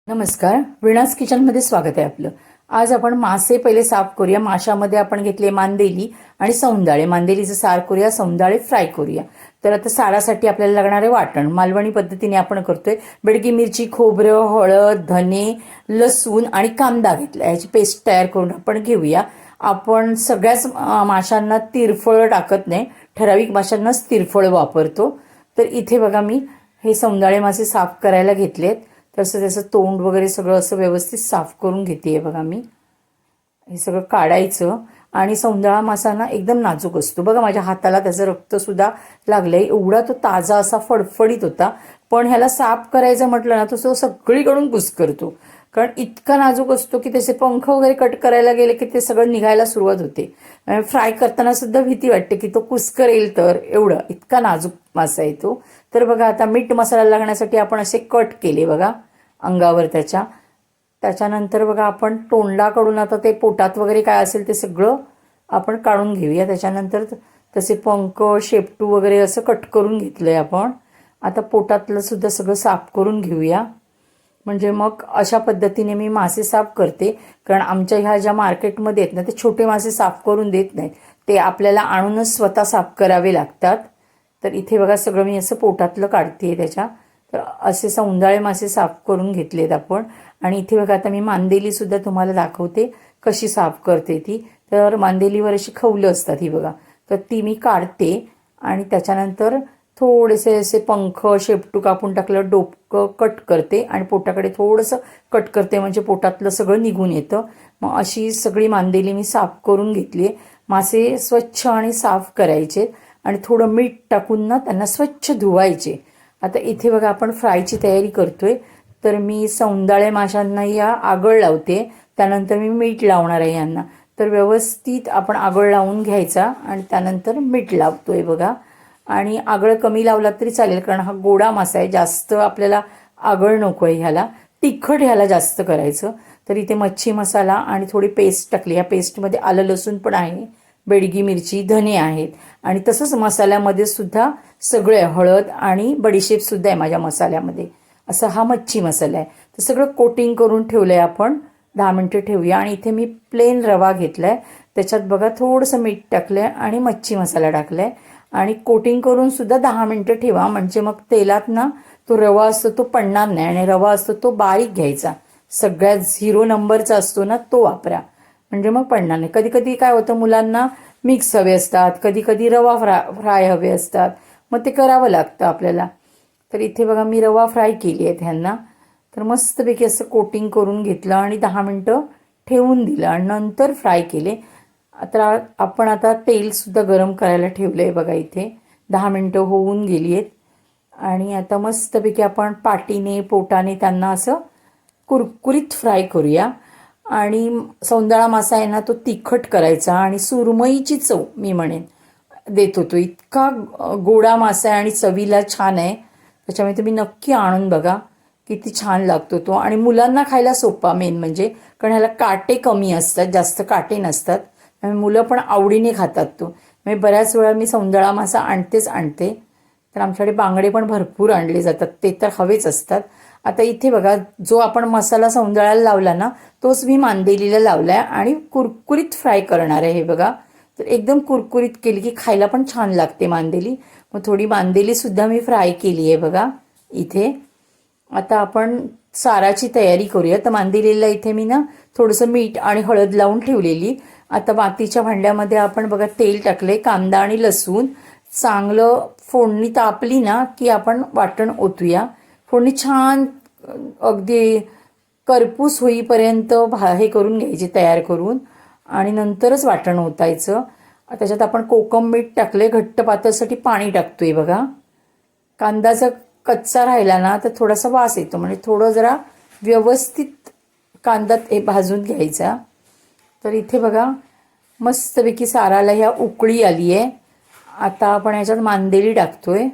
नमस्कार, विणास किचनमध्ये स्वागत आहे आपलं. आज आपण मासे पहिले साफ करूया. माशामध्ये आपण घेतले मांदेली आणि सौंदाळे. मांदेलीचं सार करूया, सौंदाळे फ्राय करूया. तर आता सारासाठी आपल्याला लागणारे वाटण मालवणी पद्धतीने आपण करतोय. बेडगी मिरची, खोबरं, हळद, धने, लसूण आणि कांदा घेतला. याची पेस्ट तयार करून आपण घेऊया. आपण सगळ्याच माशांना तिरफळ टाकत नाही, ठराविक माशांनाच तिरफळ वापरतो. तर इथे बघा मी हे सौंदाळे मासे साफ करायला घेतलेत. तसं त्याचं तोंड वगैरे सगळं असं व्यवस्थित साफ करून घेते बघा मी. हे सगळं काढायचं. आणि सौंदळा मासा ना एकदम नाजूक असतो बघा. माझ्या हाताला त्याचं रक्त सुद्धा लागलंय. एवढा तो ताजा असा फडफडीत होता. पण ह्याला साफ करायचं म्हटलं ना तर तो सगळीकडून कुस्करतो. कारण इतका नाजूक असतो की त्याचे पंख वगैरे कट करायला गेले की ते सगळं निघायला सुरुवात होते. फ्राय करताना सुद्धा भीती वाटते की तो कुस्करेल तर. एवढं इतका नाजूक मासा आहे तो. तर बघा आता मीठ मसाला लागण्यासाठी आपण असे कट केले बघा अंगावर त्याच्यानंतर बघा आपण तोंडाकडून आता ते पोटात वगैरे काय असेल ते सगळं आपण काढून घेऊया. त्याच्यानंतर तसे पंख, शेपटू वगैरे असं कट करून घेतलंय आपण. आता पोटातलं सुद्धा सगळं साफ करून घेऊया. म्हणजे मग अशा पद्धतीने मी मासे साफ करते. कारण आमच्या ह्या ज्या मार्केटमध्ये आहेत ना ते छोटे मासे साफ करून देत नाहीत. ते आपल्याला आणूनच स्वतः साफ करावे लागतात. तर इथे बघा सगळं मी असं पोटातलं काढते त्याच्या. तर असे सौंदाळे मासे साफ करून घेतलेत आपण. आणि इथे बघा आता मी मांदेली सुद्धा तुम्हाला दाखवते कशी साफ करते ती. तर मांदेलीवर अशी खवलं असतात ही बघा. तर ती मी काढते आणि त्याच्यानंतर थोडेसे असे पंख, शेपटू कापून टाकलं, डोकं कट करते आणि पोटाकडे थोडंसं कट करते म्हणजे पोटातलं सगळं निघून येतं. मग अशी सगळी मांदेली मी साफ करून घेतली. मासे स्वच्छ आणि साफ करायचे आणि थोडं मीठ टाकून ना त्यांना स्वच्छ धुवायचे. आता इथे बघा आपण फ्रायची तयारी करतोय. तर मी सौंदाळे माशांना या आगळ लावते. त्यानंतर मी मीठ लावणार आहे यांना. तर व्यवस्थित आपण आगळ लावून घ्यायचा आणि त्यानंतर मीठ लावतोय बघा. आणि आगळ कमी लावला तरी चालेल कारण हा गोडा मासा आहे. जास्त आपल्याला आगळ नको आहे ह्याला. तिखट ह्याला जास्त करायचं. तर इथे मच्छी मसाला आणि थोडी पेस्ट टाकली. ह्या पेस्टमध्ये आलं लसूण पण आहे, बेडगी मिरची, धने आहेत. आणि तसंच मसाल्यामध्ये सुद्धा सगळे हळद आणि बडीशेप सुद्धा आहे माझ्या मसाल्यामध्ये. असा हा मच्छी मसाला आहे. तर सगळं कोटिंग करून ठेवलंय आपण. 10 मिनिटं ठेवूया. आणि इथे मी प्लेन रवा घेतलाय. त्याच्यात बघा थोडंसं मीठ टाकलंय आणि मच्छी मसाला टाकलाय. आणि कोटिंग करून सुद्धा 10 मिनिटं ठेवा. म्हणजे मग तेलात ना तो रवा असतो तो पडणार नाही. आणि रवा असतो तो बारीक घ्यायचा. सगळ्यात 0 नंबरचा असतो ना तो वापरा. म्हणजे मग पडणार नाही. कधी कधी काय होतं मुलांना मिक्स हवे असतात, कधी कधी रवा फ्राय हवे असतात. मग ते करावं लागतं आपल्याला. तर इथे बघा मी रवा फ्राय केली आहे ह्यांना. तर मस्तपैकी असं कोटिंग करून घेतलं आणि 10 मिनिटं ठेवून दिलं आणि नंतर फ्राय केले. आता आपण आता तेलसुद्धा गरम करायला ठेवलं आहे बघा इथे. 10 मिनिटं होऊन गेली आहेत. आणि आता मस्तपैकी आपण पाटीने पोटाने त्यांना असं कुरकुरीत फ्राय करूया. आणि सौंदाळा मासा आहे ना तो तिखट करायचा आणि सुरमईची चव मी म्हणेन देत होतो. इतका गोडा मासा आहे आणि चवीला छान आहे. त्याच्यामुळे तुम्ही नक्की आणून बघा किती छान लागतो तो. आणि मुलांना खायला सोपा मेन म्हणजे. कारण ह्याला काटे कमी असतात, जास्त काटे नसतात. त्यामुळे मुलं पण आवडीने खातात तो. म्हणजे बऱ्याच वेळा मी सौंदाळा मासा आणते. तर आमच्याकडे बांगडे पण भरपूर आणले जातात, ते तर हवेच असतात. आता इथे बघा जो आपण मसाला सौंदाळ्याला लावला ना तोच मी मांदेलीला लावलाय आणि कुरकुरीत फ्राय करणार आहे हे बघा. तर एकदम कुरकुरीत केली की खायला पण छान लागते मांदेली. मग थोडी मांदेली सुद्धा मी फ्राय केली आहे बघा इथे. आता आपण साराची तयारी करूया. तर मांदेलीला इथे मी ना थोडंसं मीठ आणि हळद लावून ठेवलेली. आता मातीच्या भांड्यामध्ये आपण बघा तेल टाकले, कांदा आणि लसूण चांगलं फोडणी तापली ना की आपण वाटण ओतूया. फोडणी छान अगदी करपूस होईपर्यंत हे करून घ्यायची तयार करून आणि नंतरच वाटण ओतायचं. त्याच्यात आपण कोकम मीठ टाकले, घट्ट पातळसाठी पाणी टाकतोय बघा. कांदा जर कच्चा राहिला ना तर थोडासा वास येतो. म्हणजे थोडं जरा व्यवस्थित कांदा भाजून घ्यायचा. तर इथे बघा मस्तपैकी साराला ह्या उकळी आली आहे. आता आपण ह्याच्यात मांदेली टाकतोय.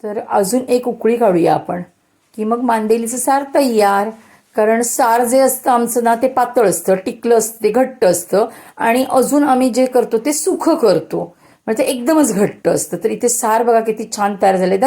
तर अजून एक उकळी काढूया आपण की मग मांदेलीचं सार तयार. कारण सार जे असतं आमचं ना ते पातळ असतं, टिकलं असतं, ते घट्ट असतं. आणि अजून आम्ही जे करतो ते सुखं करतो म्हणजे एकदमच घट्ट असतं. तर इथे सार बघा किती छान तयार झाले.